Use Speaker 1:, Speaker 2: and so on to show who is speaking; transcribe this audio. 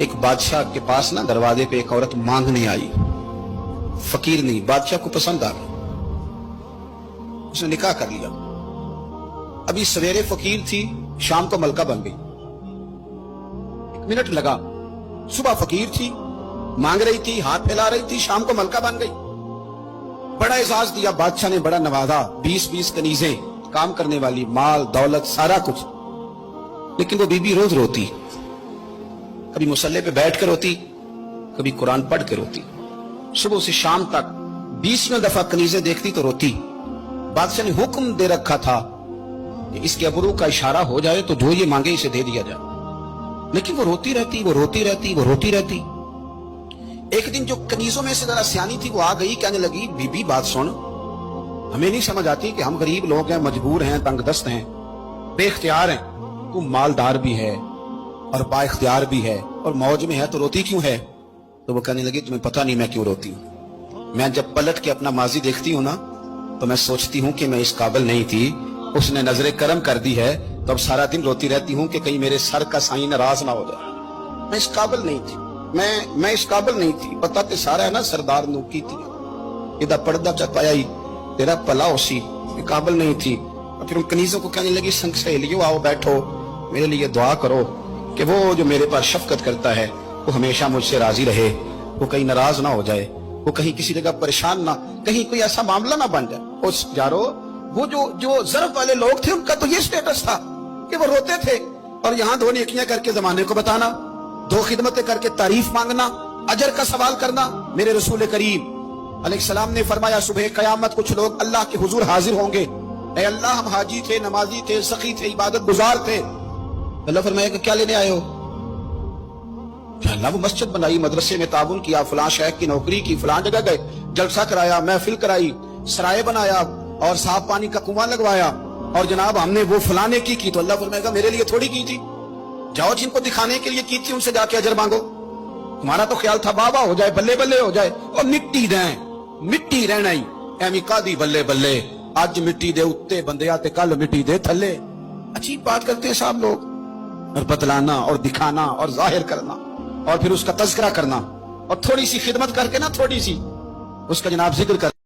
Speaker 1: ایک بادشاہ کے پاس نا دروازے پہ ایک عورت مانگنے آئی، فقیر نہیں، بادشاہ کو پسند آ گئی، اس نے نکاح کر لیا۔ ابھی سویرے فقیر تھی، شام کو ملکہ بن گئی، 1 منٹ لگا۔ صبح فقیر تھی، مانگ رہی تھی، ہاتھ پھیلا رہی تھی، شام کو ملکہ بن گئی۔ بڑا اعزاز دیا بادشاہ نے، بڑا نوازا، 20 کنیزیں، کام کرنے والی، مال دولت سارا کچھ۔ لیکن وہ بی بی روز روتی، کبھی مصلے پہ بیٹھ کر روتی، کبھی قرآن پڑھ کے روتی۔ صبح سے شام تک 20 دفعہ کنیزیں دیکھتی تو روتی۔ بادشاہ نے حکم دے رکھا تھا کہ اس کے ابرو کا اشارہ ہو جائے تو جو یہ مانگے اسے دے دیا جائے، لیکن وہ روتی رہتی، وہ روتی رہتی، وہ روتی رہتی۔ ایک دن جو کنیزوں میں سے ذرا سیانی تھی وہ آ گئی، کہنے لگی بی بی بات سن، ہمیں نہیں سمجھ آتی کہ ہم غریب لوگ ہیں، مجبور ہیں، تنگ دست ہیں، بے اختیار ہیں، تو مالدار بھی ہے اور با اختیار بھی ہے اور موج میں ہے، تو روتی کیوں ہے؟ تو وہ کہنے لگی تمہیں پتہ نہیں میں کیوں روتی ہوں، میں جب پلٹ کے اپنا ماضی دیکھتی ہوں نا تو میں سوچتی ہوں کہ میں اس قابل نہیں تھی، اس نے نظر کرم کر دی ہے، تو اب سارا دن روتی رہتی ہوں کہ کہیں میرے سر کا سائیں ناراض نہ ہو جائے، میں اس قابل نہیں تھی، میں اس قابل نہیں تھی، پتہ تے سارا ہے نا سردار نو کی تھی، یہ پردہ چپایا ہی تیرا پلا اسی، میں قابل نہیں تھی۔ اور پھر ان کنیزوں کو کہنے لگی سنگ سہیلیوں آؤ بیٹھو، میرے لیے دعا کرو کہ وہ جو میرے پاس شفقت کرتا ہے وہ ہمیشہ مجھ سے راضی رہے، وہ کہیں ناراض نہ ہو جائے، وہ کہیں کسی جگہ پریشان نہ، کہیں کوئی ایسا معاملہ نہ بن جائے۔ اس جارو وہ جو ضرب والے لوگ تھے ان کا تو یہ سٹیٹس تھا کہ وہ روتے تھے، اور یہاں 2 نیکیاں کر کے زمانے کو بتانا، 2 خدمتیں کر کے تعریف مانگنا، اجر کا سوال کرنا۔ میرے رسول کریم علیہ السلام نے فرمایا صبح قیامت کچھ لوگ اللہ کے حضور حاضر ہوں گے، اے اللہ ہم حاجی تھے، نمازی تھے، سخی تھے، عبادت گزار تھے۔ اللہ فرمایا کہ کیا لینے آئے ہو؟ کہ اللہ وہ مسجد بنائی، مدرسے میں تعاون کیا، فلاں شیخ کی نوکری کی، فلاں جگہ گئے، جلسہ کرایا، محفل کرائی، سرائے بنایا اور صاف پانی کا کنواں لگوایا، اور جناب ہم نے وہ فلانے کی۔ تو اللہ فرمائے گا میرے لیے تھوڑی کی تھی، جاؤ جن کو دکھانے کے لیے کی تھی ان سے جا کے اجر مانگو، تمہارا تو خیال تھا بابا ہو جائے، بلے بلے ہو جائے، اور مٹی دیں، مٹی رہنا ہی ایمی قادی بلے بلے، آج مٹی دے اتے بندیا تے کل مٹی دے تھلے۔ عجیب بات کرتے ہیں صاحب لوگ، اور بتلانا اور دکھانا اور ظاہر کرنا اور پھر اس کا تذکرہ کرنا، اور تھوڑی سی خدمت کر کے نا، تھوڑی سی اس کا جناب ذکر کر